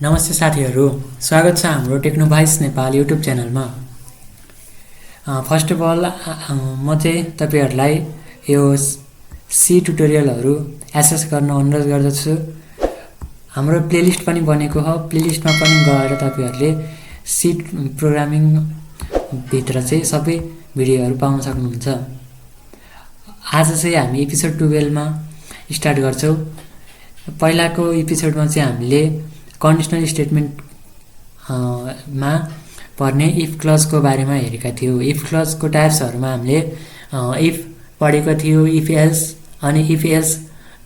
नमस्ते साथीहरू, स्वागत छ हाम्रो टेक्नोभाइस नेपाल युट्युब च्यानलमा। फर्स्ट अफ अल म चाहिँ तपाईहरुलाई यो सी ट्युटोरियलहरू एक्सेस गर्न अनुरोध गर्दछु। हाम्रो प्लेलिस्ट पनि बनेको हो, प्लेलिस्टमा पनि गएर तपाईहरुले सी प्रोग्रामिङ भित्र चाहिँ सबै भिडियोहरू पाउन सक्नुहुन्छ। आज चाहिँ हामी एपिसोड 12 मा स्टार्ट गर्छौं। पहिलाको एपिसोडमा चाहिँ हामीले कन्डिसनल स्टेटमेन्ट मा पर्ने इफ क्लज को बारेमा हेरेका थियौं। इफ क्लज को टाइप्सहरुमा हामीले इफ पढेको थियो, इफ एल्स अनि इफ एल्स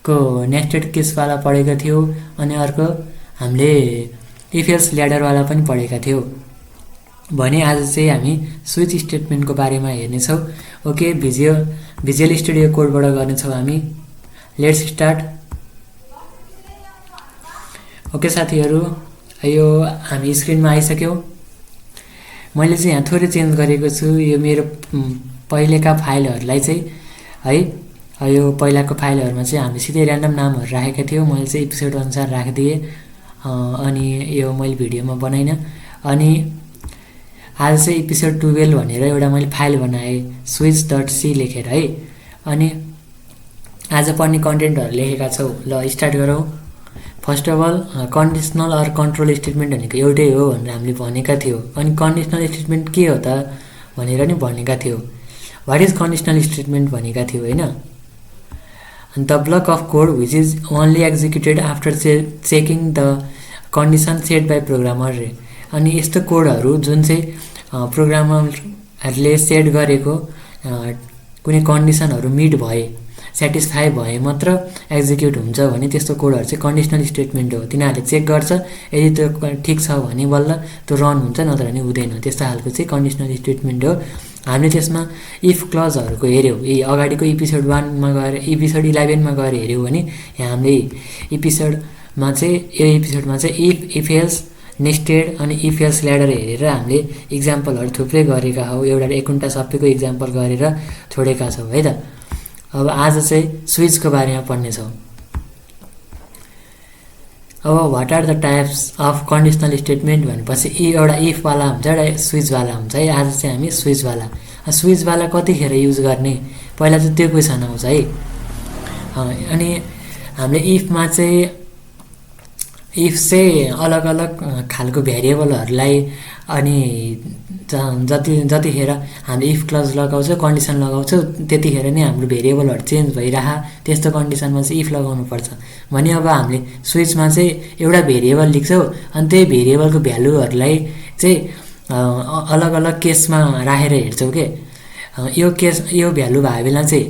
को नेस्टेड केस वाला पढेका थियौं अनि अर्को हामीले इफ एल्स ल्याडर वाला पनि पढेका थियौं। भने आज चाहिँ हामी स्विच स्टेटमेन्ट को बारेमा हेर्ने छौं। ओके, भिजुअल स्टुडियो कोडबाट गर्ने छौं हामी। Let's start. ओके साथीहरू, यो हामी स्क्रिनमा आइसक्यौं। मैले चाहिँ यहाँ थोरै चेन्ज गरेको छु। यो मेरो पहिलेका फाइलहरुलाई चाहिँ है, यो पहिलाको फाइलहरुमा चाहिँ हामी सिधै र्यान्डम नामहरु राखेका थियौं। मैले चाहिँ एपिसोड अनुसार राखिदिए अनि यो मैले भिडियोमा बनाइन। अनि आज चाहिँ एपिसोड 12 भनेर एउटा मैले फाइल बनाए switch.c लेखेर है। अनि आज पढ्ने कन्टेन्टहरु लेखेका छौं। ल स्टार्ट गरौँ। First of all conditional or control statement भनेको एउटै हो भनेर हामीले भनेका थियौं। अनि कन्डिसनल स्टेटमेन्ट के हो त भनेर नि भनेका थियौं। व्हाट इज कन्डिसनल स्टेटमेन्ट भनेका थियौं हैन। And the block of code which is only executed after checking the condition set by programmer। अनि यस्तो कोडहरु जुन चाहिँ प्रोग्रामरहरुले सेट गरेको कुनै कन्डिसनहरु मिट भए, सेटिस्फाई भए मात्र एक्जिक्युट हुन्छ भने त्यस्तो कोडहरु चाहिँ कन्डिसनल स्टेटमेन्ट हो। तिनीहरुले चेक गर्छ, यदि त्यो ठीक छ भने बल्ल त्यो रन हुन्छ, नत्र भने हुँदैन। त्यस्तो खालको चाहिँ कन्डिसनल स्टेटमेन्ट हो। हामीले त्यसमा इफ क्लजहरुको हेर्यौ, अगाडिको एपिसोड 1 मा गएर एपिसोड 11 मा गएर हेर्यौ भने यहाँ हामीले एपिसोडमा चाहिँ यो एपिसोडमा चाहिँ इफ एल्स नेस्टेड अनि इफ एल्स ल्याडर हेरेर हामीले एक्जाम्पलहरु थुप्रै गरेका हौ। एउटा एकुन्टा सबैको एक्जाम्पल गरेर छोडेका छौं है त। अब आज चाहिँ स्विच को बारेमा पढ्ने छौं। अब what are the types of conditional statement भनेपछि एउटा इफ वाला हुन्छ, एउटा स्विच वाला हुन्छ है। आज चाहिँ हामी स्विच वाला कतिखेर युज गर्ने पहिला चाहिँ त्यो क्वेशन आउँछ है। अनि हामीले इफमा चाहिँ अलग अलग खालको भेरिएबलहरुलाई अनि जतिखेर हामीले इफ क्लज लगाउँछौं, कन्डिसन लगाउँछौं, त्यतिखेर नै हाम्रो भेरिएबलहरु चेन्ज भइराहा, त्यस्तो कन्डिसनमा चाहिँ इफ लगाउनु पर्छ। भने अब हामीले स्विचमा चाहिँ एउटा भेरिएबल लेख्छौं अनि त्यही भेरिएबलको भ्यालुहरुलाई चाहिँ अलग अलग केसमा राखेर हेर्छौं के। यो भ्यालु भयो बेला चाहिँ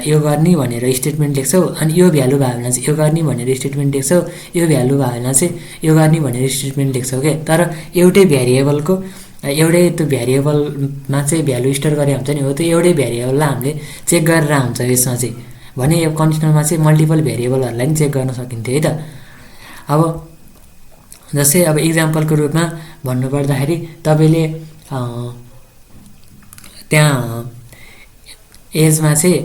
यो गर्ने भनेर स्टेटमेन्ट लेख्छौं, अनि यो भ्यालु भयो बेला चाहिँ यो गर्ने भनेर स्टेटमेन्ट लेख्छौं, यो भ्यालु भयो बेला चाहिँ यो गर्ने भनेर स्टेटमेन्ट लेख्छौं के। तर एउटै भेरिएबलको एउटै त्यो भेरिएबलमा चाहिँ भ्यालु स्टोर गरे हुन्छ नि, हो त्यो एउटै भेरिएबललाई हामीले चेक गरेर हुन्छ यसमा चाहिँ। भने यो कन्डिसनलमा चाहिँ मल्टिपल भेरिएबलहरुलाई नि चेक गर्न सकिन्थ्यो है त। अब जस्तै अब एक्जाम्पलको रूपमा भन्नुपर्दाखेरि तपाईले त्यहाँ एजमा चाहिँ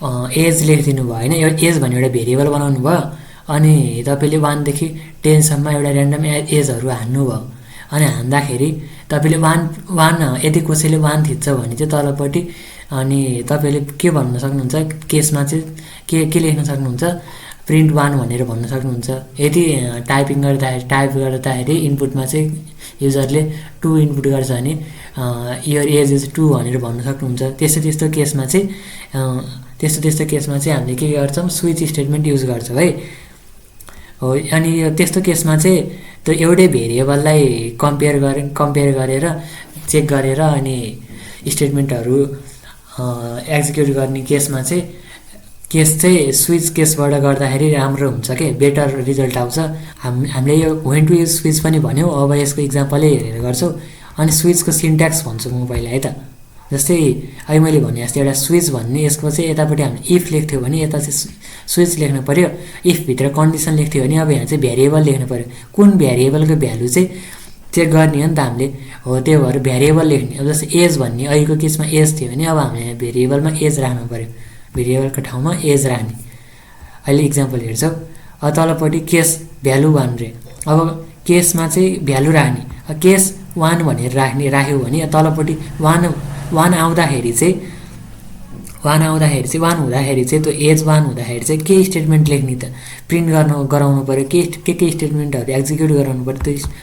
एज लेखिदिनु भयो हैन। यो एज भन्ने एउटा भेरिएबल बनाउनु भयो अनि तपाईले 1 देखि 10 सम्म एउटा र्यान्डम एजहरु हान्नु भयो। अनि हान्दाखेरि तपाईले 1 यदि कसैले 1 थिच्छ भने चाहिँ तलपट्टि अनि तपाईले के भन्न सक्नुहुन्छ, केसमा चाहिँ के लेख्न सक्नुहुन्छ, प्रिन्ट 1 भनेर भन्न सक्नुहुन्छ। यदि टाइप गर्दाखेरि इनपुटमा चाहिँ युजरले 2 इनपुट गर्छ भने योर एज इज 2 भनेर भन्न सक्नुहुन्छ। त्यस्तो केसमा चाहिँ हामीले के गर्छौं, स्विच स्टेटमेन्ट युज गर्छौं है। हो, अनि त्यस्तो केसमा चाहिँ त्यो एउटै भेरिएबललाई कम्पेयर गरेर चेक गरेर अनि स्टेटमेन्टहरु एक्जिक्युट गर्ने केसमा चाहिँ स्विच केसबाट गर्दाखेरि राम्रो हुन्छ के, बेटर रिजल्ट आउँछ। हामीले यो व्हेन टु युज स्विच पनि भन्यौ। अब यसको एक्जाम्पलै हेरेर गर्छौं। अनि स्विचको सिन्ट्याक्स भन्छु म पहिला है त। जस्तै अहिले मैले भने जस्तै एउटा स्विच भन्ने यसको चाहिँ यतापट्टि हामीले इफ लेख्थ्यो भने यता चाहिँ स्विच लेख्नु पर्यो। इफ भित्र कन्डिसन लेख्थ्यो भने अब यहाँ चाहिँ भेरिएबल लेख्नु पर्यो। कुन भेरिएबलको भ्यालु चाहिँ चेक गर्ने हो नि त हामीले। हो, त्यो भएर भेरिएबल लेख्ने। अब जस्तै एज भन्ने अहिलेको केसमा एज थियो भने अब हामीले भेरिएबलमा एज राख्नु पर्यो, भेरिएबलको ठाउँमा एज राख्ने। अहिले एक्जाम्पल हेर्छौं। तलपट्टि केस भ्यालु 1 रे। अब केसमा चाहिँ भ्यालु राख्ने, केस 1 भनेर राख्यो भने तलपट्टि 1 आउँदाखेरि चाहिँ 1 हुँदाखेरि चाहिँ त्यो एज 1 हुँदाखेरि चाहिँ के स्टेटमेन्ट लेख्ने त, प्रिन्ट गराउनु पऱ्यो, के स्टेटमेन्टहरू एक्जिक्युट गराउनु पऱ्यो,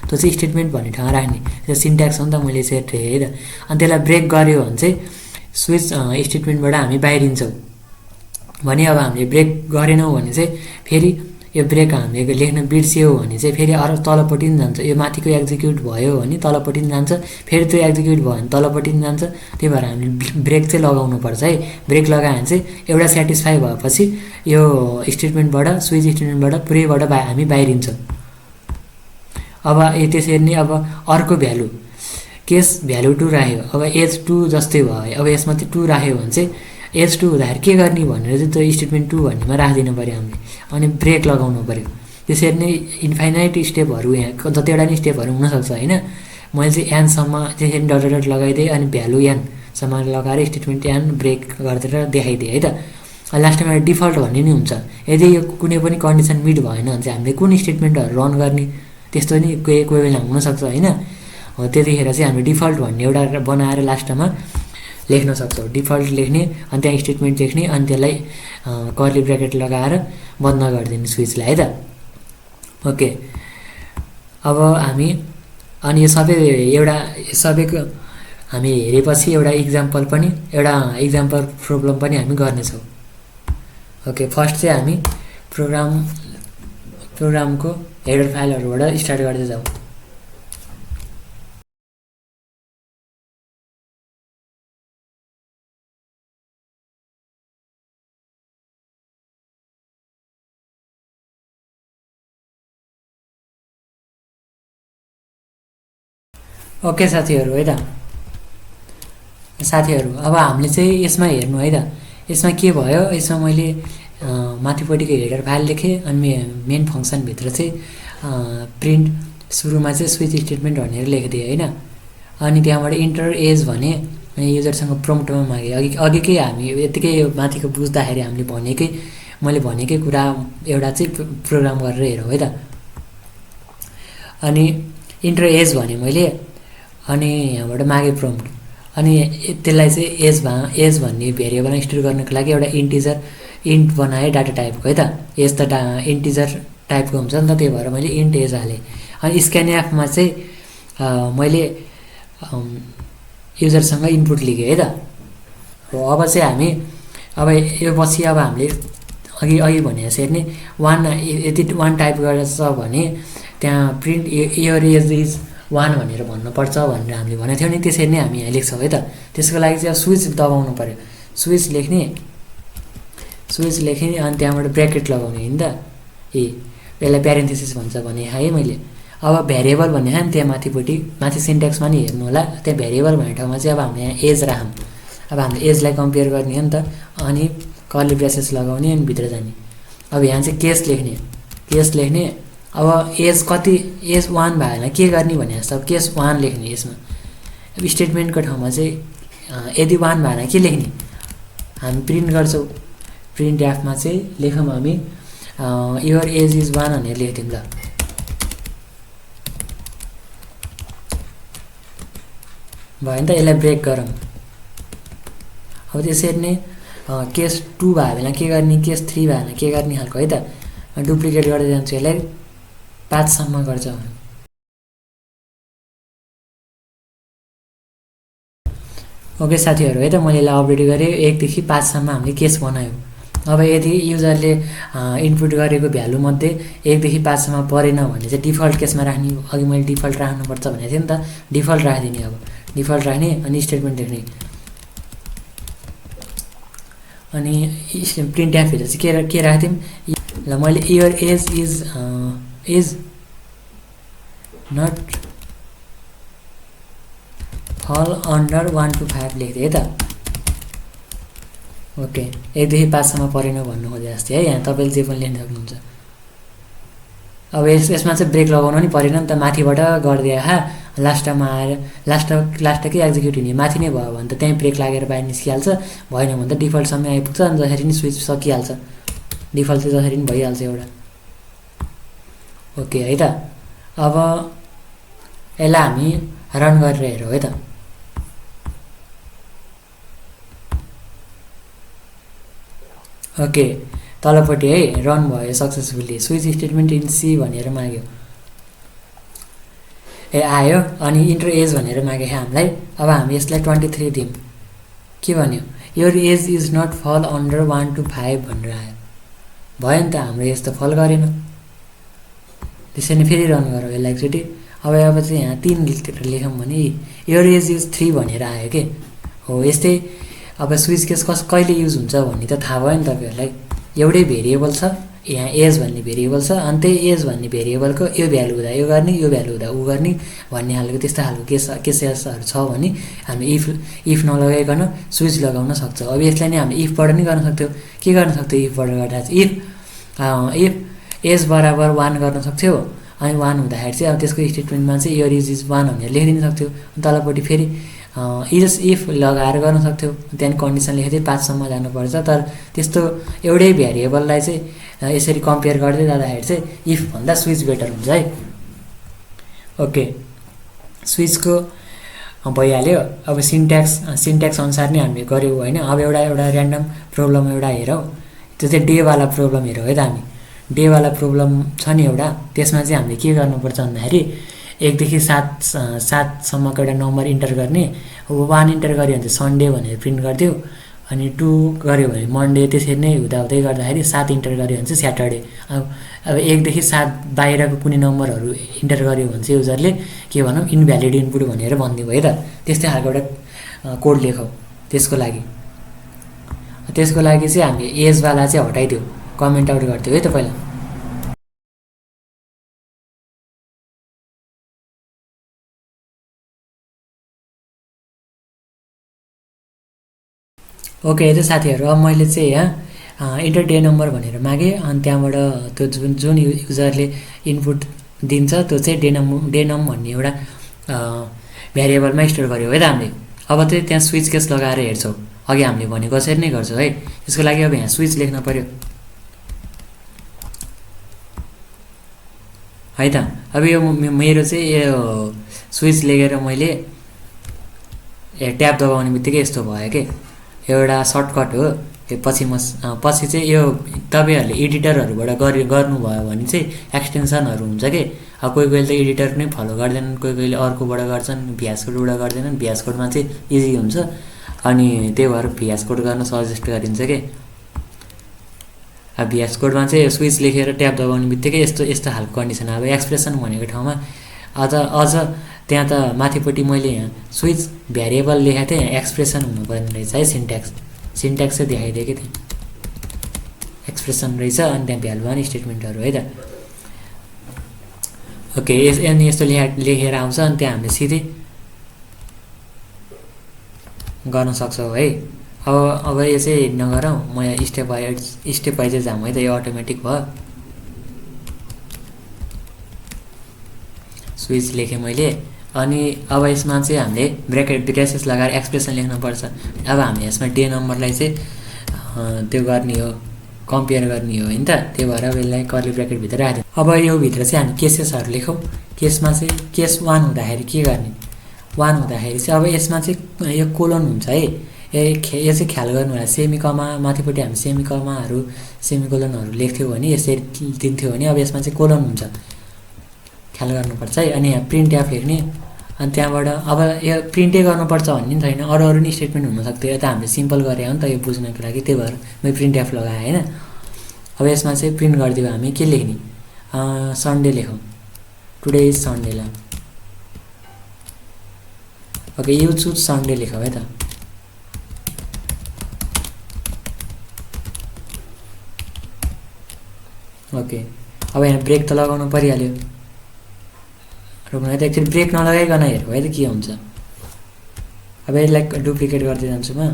त्यो चाहिँ स्टेटमेन्ट भन्ने ठाउँमा राख्ने। त्यो सिन्ट्याक्स हो नि त, मैले सेट है त। अनि त्यसलाई ब्रेक गऱ्यो भने चाहिँ स्विच स्टेटमेन्टबाट हामी बाहिरिन्छौँ भने अब हामीले ब्रेक गरेनौँ भने चाहिँ फेरि यो ब्रेक हामीले लेख्न बिर्स्यौँ भने चाहिँ फेरि अरू तलपट्टि पनि जान्छ। यो माथिको एक्जिक्युट भयो भने तलपट्टि पनि जान्छ, फेरि त्यो एक्जिक्युट भयो भने तलपट्टि पनि जान्छ। त्यही भएर हामीले ब्रेक चाहिँ लगाउनुपर्छ है। ब्रेक लगायो भने चाहिँ एउटा सेटिस्फाई भएपछि यो स्टेटमेन्टबाट स्विच स्टेटमेन्टबाट पुरैबाट हामी बाहिरिन्छौँ। अब त्यसरी नै अब अर्को भ्यालु केस भ्यालु 2 राख्यो, अब एज 2 जस्तै भयो। अब यसमा चाहिँ 2 राख्यो भने चाहिँ एज 2 हुँदाखेरि के गर्ने भनेर चाहिँ त्यो स्टेटमेन्ट 2 भन्नेमा राखिदिनु पऱ्यो हामीले, अनि ब्रेक लगाउनु पऱ्यो। त्यसरी नै इन्फाइनाइट स्टेपहरू यहाँ जतिवटा नि स्टेपहरू हुनसक्छ होइन। मैले चाहिँ एनसम्म त्यसरी डट डट लगाइदिएँ, अनि भ्यालु एनसम्म लगाएर स्टेटमेन्ट एन ब्रेक गरिदिएर देखाइदिएँ है त। लास्टमा डिफल्ट भन्ने नि हुन्छ। यदि यो कुनै पनि कन्डिसन मिट भएन भने चाहिँ हामीले कुन स्टेटमेन्टहरू रन गर्ने त्यस्तो नि कोही बेला हुनसक्छ होइन। हो त्यतिखेर चाहिँ हामीले डिफल्ट भन्ने एउटा बनाएर लास्टमा लेख्न सक्छौँ। डिफल्ट लेख्ने, अनि त्यहाँ स्टेटमेन्ट लेख्ने, अनि त्यसलाई कर्ली ब्र्याकेट लगाएर बन्द गरिदिने स्विचलाई है त। ओके, अब हामी अनि यो सबैको हामी हेरेपछि एउटा इक्जाम्पल प्रोब्लम पनि हामी गर्नेछौँ। ओके, फर्स्ट चाहिँ हामी प्रोग्रामको हेडर फाइलहरूबाट स्टार्ट गर्दै जाउँ। ओके साथीहरू है त, अब हामीले चाहिँ यसमा हेर्नु है त। यसमा के भयो, यसमा मैले माथिपट्टिको हेडर फाइल लेखेँ, अनि मेन फङ्सनभित्र चाहिँ प्रिन्ट सुरुमा चाहिँ स्विच स्टेटमेन्ट भनेर लेखिदिएँ होइन। अनि त्यहाँबाट इन्टर एज भने युजरसँग प्रम्प्टमा मागेँ। अघिकै हामी यतिकै माथिको बुझ्दाखेरि मैले भनेकै कुरा एउटा चाहिँ प्रोग्राम गरेर हेरौँ है त। अनि इन्टर एज भने मैले, अनि यहाँबाट मागे प्रम्प्ट, अनि त्यसलाई चाहिँ एज भन्ने भेरिएबलमा स्टोर गर्नको लागि एउटा इन्ट बनाएँ डाटा टाइपको है त। एज त इन्टिजर टाइपको हुन्छ नि त, त्यही भएर मैले इन्ट एज हालेँ। अनि स्क्यानएफमा चाहिँ मैले युजरसँग इनपुट लिएँ है त। हो अब चाहिँ हामी अब यो पछि अब हामीले अघि भने जसरी नै यदि 1 टाइप गरेछ भने त्यहाँ प्रिन्ट योर एज इज 1 भनेर भन्नुपर्छ भनेर हामीले भनेको थियौँ नि, त्यसरी नै हामी यहाँ लेख्छौँ है त। त्यसको लागि चाहिँ स्विच दबाउनु पऱ्यो, स्विच लेख्ने, अनि त्यहाँबाट ब्र्याकेट लगाउने होइन त। यसलाई प्यारेन्थेसिस भन्छ भने है मैले। अब भ्यारिएबल भन्ने छ नि त्यहाँ माथि सिन्ट्याक्समा नि हेर्नु होला। त्यहाँ भ्यारिएबल भन्ने ठाउँमा चाहिँ अब हामीले यहाँ एज राखौँ। अब हामीले एजलाई कम्पेयर गर्ने हो नि त, अनि कर्ली ब्रेसेस लगाउने, अनि भित्र जाने। अब यहाँ चाहिँ केस लेख्ने। अब एज 1 भएन के गर्ने भने जस्तो अब केस 1 लेख्ने। यसमा अब स्टेटमेन्टको ठाउँमा चाहिँ यदि 1 भएन के लेख्ने, हामी प्रिन्ट गर्छौँ। प्रिन्ट एफमा चाहिँ लेखौँ हामी योर एज इज 1 भनेर लेख्दिउँ ल। भयो नि त, यसलाई ब्रेक गरौँ। अब त्यसरी नै केस 2 भयो भने के गर्ने, केस 3 भयो भने के गर्ने खालको है त। डुप्लिकेट गर्दै जान्छु, यसलाई 5 सम्म गर्छ। ओके साथीहरू है त, मैले यसलाई अपडेट गरेँ। 1 देखि 5 सम्म हामीले केस बनायौँ। अब यदि युजरले इनपुट गरेको भ्यालुमध्ये 1 देखि 5 सम्म परेन भने चाहिँ डिफल्ट केसमा राख्ने। अघि मैले डिफल्ट राख्नुपर्छ भनेको थिएँ नि त, डिफल्ट राखिदिने। अब डिफल्ट राख्ने, अनि स्टेटमेन्ट लेख्ने, अनि प्रिन्ट एफभित्र चाहिँ के राख्थ्यौँ ल। मैले योर एज इज नट फल अन्डर 1 to 5 लेख्दै है त। ओके, 1 देखि 5 सम्म परेन भन्नु खोजे जस्तै है। यहाँ तपाईँले जे पनि लेख्न सक्नुहुन्छ। अब यसमा चाहिँ ब्रेक लगाउनु नि परेन नि त, माथिबाट गरिदिए लास्टमा आएर लास्टकै एक्जिक्युट हुने माथि नै भयो भने त त्यहीँ ब्रेक लागेर बाहिर निस्किहाल्छ। भएन भने त डिफल्टसम्म आइपुग्छ, अनि जसरी नि स्विच सकिहाल्छ। डिफल्ट चाहिँ जसरी नि भइहाल्छ एउटा। ओके है त। अब यसलाई हामी रन गरेर हेरौँ है त। ओके, तलपट्टि है रन भयो successfully. Switch statement in C भनेर माग्यो, आयो। अनि इन्टर एज भनेर माग्यो हामीलाई। अब हामी यसलाई 23 दिउँ। के भन्यो, योर एज इज नट फल अन्डर 1 to 5 भनेर आयो। भयो नि त, हाम्रो एज त फल गरेन। त्यसरी नै फेरि रन गरौँ यसलाई एकचोटि। अब चाहिँ यहाँ 3 लेखौँ भने योर एज इज 3 भनेर आयो के हो। यस्तै अब स्विच केस कहिले युज हुन्छ भन्ने त थाहा भयो नि तपाईँहरूलाई। एउटै भेरिएबल छ, यहाँ एज भन्ने भेरिएबल छ, अनि त्यही एज भन्ने भेरिएबलको यो भ्यालु हुँदा यो गर्ने, यो भ्यालु हुँदा ऊ गर्ने भन्ने खालको त्यस्तो खालको केसेसहरू छ भने हामी इफ नलगाइकन स्विच लगाउन सक्छौँ। अब यसलाई नै हामीले इफबाट नै गर्न सक्थ्यौँ। के गर्न सक्थ्यौँ इफबाट गर्दा चाहिँ इफ एज बराबर 1 गर्न सक्थ्यौ। अनि 1 हुँदाखेरि चाहिँ अब त्यसको स्टेटमेन्टमा चाहिँ योर एज इज 1 भनेर लेखिदिन सक्थ्यौ। तलपट्टि फेरि इफ लगाएर गर्न सक्थ्यौ। त्यहाँदेखि कन्डिसन लेखेको चाहिँ 5 सम्म जानुपर्छ। तर त्यस्तो एउटै भ्यारिएबललाई चाहिँ यसरी कम्पेयर गर्दै जाँदाखेरि चाहिँ इफभन्दा स्विच बेटर हुन्छ है। ओके, स्विचको भइहाल्यो। अब सिन्ट्याक्स अनुसार नै हामीले गऱ्यौँ होइन। अब एउटा ऱ्यान्डम प्रब्लम एउटा हेरौँ। त्यो चाहिँ डेवाला प्रब्लम हेरौँ है त हामी। डेवाला प्रब्लम छ नि एउटा, त्यसमा चाहिँ हामीले के गर्नुपर्छ भन्दाखेरि 1 देखि 7सम्मको एउटा नम्बर इन्टर गर्ने। अब 1 इन्टर गऱ्यो भने चाहिँ सन्डे भनेर प्रिन्ट गरिदियो। अनि 2 गऱ्यो भने मन्डे। त्यसरी नै हुँदै गर्दाखेरि 7 इन्टर गऱ्यो भने चाहिँ स्याटरडे। अब 1 देखि 7 बाहिरको कुनै नम्बरहरू इन्टर गऱ्यो भने चाहिँ युजरले के भनौँ इनभ्यालिड इनपुट भनेर भनिदियो है त। त्यस्तै खालको एउटा कोड लेखौँ त्यसको लागि चाहिँ हामीले एजवाला चाहिँ हटाइदियो, कमेन्ट आउट गरिदियो है त पहिला। ओके है त साथीहरू, अब मैले चाहिँ यहाँ इन्टर डे नम्बर भनेर मागेँ। अनि त्यहाँबाट त्यो जुन युजरले इनपुट दिन्छ त्यो चाहिँ डेनम भन्ने एउटा भ्यारिएबलमा स्टोर गर्यो है त हामीले। अब चाहिँ त्यहाँ स्विच केस लगाएर हेर्छौँ। अघि हामीले भनेको कसरी नै गर्छौँ है। यसको लागि अब यहाँ स्विच लेख्न पऱ्यो है त। अब यो मेरो चाहिँ यो स्विच लेखेर मैले ट्याब दबाउने बित्तिकै यस्तो भयो कि एउटा सर्टकट हो। पछि चाहिँ यो तपाईँहरूले एडिटरहरूबाट गर्नुभयो भने चाहिँ एक्सटेन्सनहरू हुन्छ कि। अब कोही त एडिटर नै फलो गर्दैनन्, कोही अर्कोबाट गर्छन्, भिएस कोडबाट गर्दैनन्। भिएस कोडमा चाहिँ इजी हुन्छ, अनि त्यही भएर भिएस कोड गर्न सजेस्ट गरिन्छ कि। अब भिएस कोडमा चाहिँ स्विच लेखेर ट्याब दबाउने बित्तिकै यस्तो खालको कन्डिसन। अब एक्सप्रेसन भनेको ठाउँमा अझ त्यहाँ त माथिपट्टि मैले यहाँ स्विच भ्यारिएबल लेखेको थिएँ, यहाँ एक्सप्रेसन हुनुपर्ने रहेछ है। सिन्ट्याक्स चाहिँ देखाइदिएँ कि थिएँ, एक्सप्रेसन रहेछ। अनि त्यहाँ भ्यालु वान स्टेटमेन्टहरू है त। ओके, अनि यस्तो लेखेर आउँछ। अनि त्यहाँ हामीले सिधै गर्न सक्छौँ है। अब यो चाहिँ नगरौँ, म यहाँ स्टेप वाइज जाऊँ है त। यो अटोमेटिक भयो। स्विच लेखेँ मैले। अनि अब यसमा चाहिँ हामीले ब्रेसेस लगाएर एक्सप्रेसन लेख्नुपर्छ। अब हामीले यसमा डे नम्बरलाई चाहिँ त्यो गर्ने हो, कम्पेयर गर्ने हो होइन त। त्यही भएर अब यसलाई कर्ली ब्रेकेटभित्र राख्दिउँ। अब यो भित्र चाहिँ हामी केसेसहरू लेखौँ। केसमा चाहिँ केस 1 हुँदाखेरि के गर्ने, 1 हुँदाखेरि चाहिँ अब यसमा चाहिँ यो कोलन हुन्छ है। यो चाहिँ ख्याल गर्नु होला। सेमिकमा माथिपट्टि हामी सेमिकोलनहरू लेख्थ्यौँ भने यसरी दिन्थ्यो भने अब यसमा चाहिँ कोलन हुन्छ, ख्याल गर्नुपर्छ है। अनि यहाँ प्रिन्ट एफ लेख्ने। अनि त्यहाँबाट अब यो प्रिन्टै गर्नुपर्छ भन्ने पनि छैन, अरू नि स्टेटमेन्ट हुनसक्थ्यो। यो त हामीले सिम्पल गरे हो नि त यो बुझ्नको लागि, त्यही भएर मैले प्रिन्ट एफ लगाएँ होइन। अब यसमा चाहिँ प्रिन्ट गरिदियो हामी के लेख्ने, सन्डे लेखौँ, टुडे इज सन्डे ल। ओके, यु चुज सन्डे लेखौँ है त। ओके, अब यहाँ ब्रेक त लगाउनु परिहाल्यो। रोक्नु है त, एकचोटि ब्रेक नलगाइकन हेरौँ है त के हुन्छ। अब यसलाई डुप्लिकेट गर्दै जान्छु म।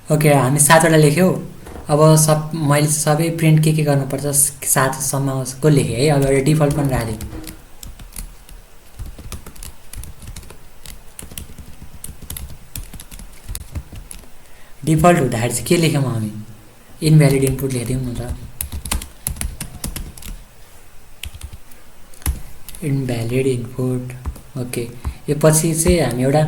ओके, हामी 7वटा लेख्यौँ। अब मैले सबै प्रिन्ट के गर्नुपर्छ 7 सम्मको लेखेँ है। अब एउटा डिफल्ट पनि राखेँ। डिफल्ट हुँदाखेरि चाहिँ के लेख्यौँ हामी? इनभ्यालिड इनपुट लेखिदिउँ न त। Invalid input. ओके, यो पछि चाहिँ हामी एउटा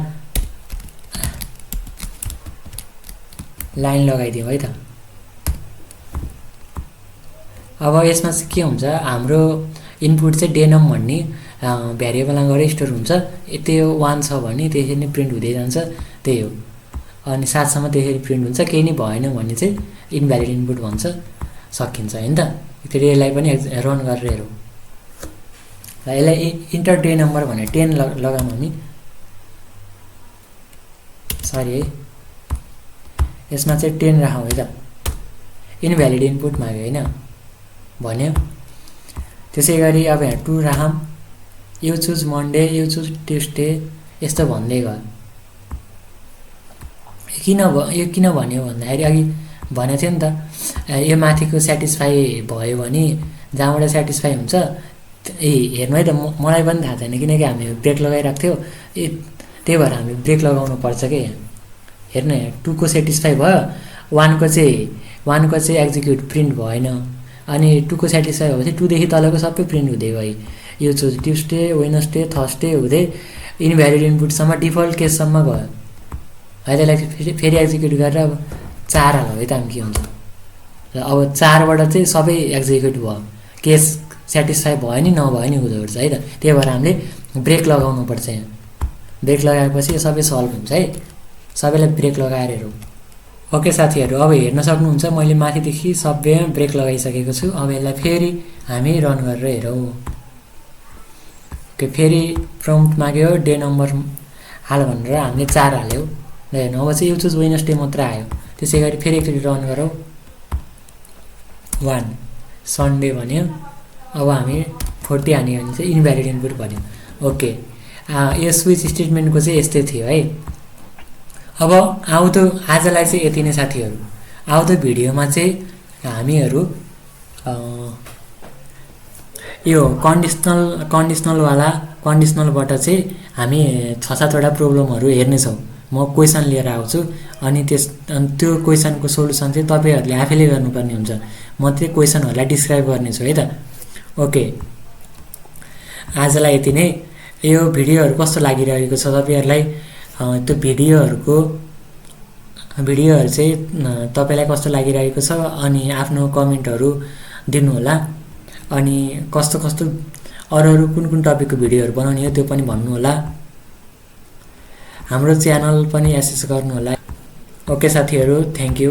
लाइन लगाइदिउँ है त। अब यसमा चाहिँ के हुन्छ, हाम्रो इनपुट चाहिँ डेनम भन्ने भ्यारिएबलमा गएर स्टोर हुन्छ। त्यो 1 छ भने त्यसरी नै प्रिन्ट हुँदै जान्छ, त्यही हो। अनि 7 सम्म त्यसरी प्रिन्ट हुन्छ। केही नै भएन भने चाहिँ इनभ्यालिड इनपुट भन्छ, सकिन्छ हैन त। फेरि यसलाई पनि रन गरेर हेरौँ। ल यसलाई इन्टर डे नम्बर भनेर 10 लगाउँ हामी। सरी है, यसमा चाहिँ 10 राखौँ है त। इनभ्यालिड इनपुट माग्यो हैन भन्यो। त्यसै गरी अब यहाँ 2 राखौँ। You choose Monday, you choose Tuesday, यस्तो भन्दै गयो। यो किन भन्यो भन्दाखेरि अघि भनेको थियो नि त, यो माथिको सेटिस्फाई भयो भने जहाँबाट सेटिस्फाई हुन्छ हेर्नु है त। मलाई पनि थाहा छैन किनकि हामी ब्रेक लगाइरहेको थियो। त्यही भएर हामी ब्रेक लगाउनु पर्छ कि। हेर्नु यहाँ 2 को सेटिस्फाई भयो, 1 को चाहिँ एक्जिक्युट प्रिन्ट भएन। अनि 2 को सेटिस्फाई भएपछि 2 देखि तलको सबै प्रिन्ट हुँदै गयो। यो चुज ट्युसडे, वेडनेसडे, थर्सडे हुँदै इनभ्यालिड इनपुटसम्म डिफल्ट केससम्म गयो। है त्यसलाई फेरि एक्जिक्युट गरेर अब 4 हाल्यो है त। हामी के हुन्छ र अब 4बाट चाहिँ सबै एक्जिक्युट भयो, केस सेटिस्फाई भयो नि नभयो नि हुँदो रहेछ है त। त्यही भएर हामीले ब्रेक लगाउनुपर्छ। यहाँ ब्रेक लगाएपछि यो सबै सल्भ हुन्छ है। सबैलाई ब्रेक लगाएर हेरौँ। ओके साथीहरू, अब हेर्न सक्नुहुन्छ मैले माथिदेखि सबैमा ब्रेक लगाइसकेको छु। अब यसलाई फेरि हामी रन गरेर हेरौँ। ओके, फेरि प्रम्प्ट माग्यो डे नम्बर हाल भनेर हामीले 4 हाल्यौँ। ल हेर्नु, अब चाहिँ यो चुज वेडनेसडे मात्र आयो। त्यसै गरी फेरि एकचोटि रन गरौँ। 1 सन्डे भन्यो। अब हामी 40 हान्यो भने चाहिँ इनभ्यालिड इनपुट भन्यो। ओके, यो स्विच स्टेटमेन्टको चाहिँ यस्तै थियो है। अब आउँदो आजलाई चाहिँ यति नै साथीहरू। आउँदो भिडियोमा चाहिँ हामीहरू यो कन्डिसनलबाट चाहिँ हामी 6-7वटा प्रब्लमहरू हेर्नेछौँ। म क्वेसन लिएर आउँछु अनि त्यो क्वेसनको सोलुसन चाहिँ तपाईँहरूले आफैले गर्नुपर्ने हुन्छ। म त्यो क्वेसनहरूलाई डिस्क्राइब गर्नेछु है त। ओके, आजलाई यति नै। यो भिडियोहरू कस्तो लागिरहेको छ तपाईँहरूलाई, त्यो भिडियोहरू चाहिँ तपाईँलाई कस्तो लागिरहेको छ अनि आफ्नो कमेन्टहरू दिनुहोला। अनि कस्तो अरू कुन टपिकको भिडियोहरू बनाउने हो त्यो पनि भन्नुहोला। हाम्रो च्यानल पनि एक्सेस गर्नुहोला। ओके साथीहरू, थ्याङ्क यू।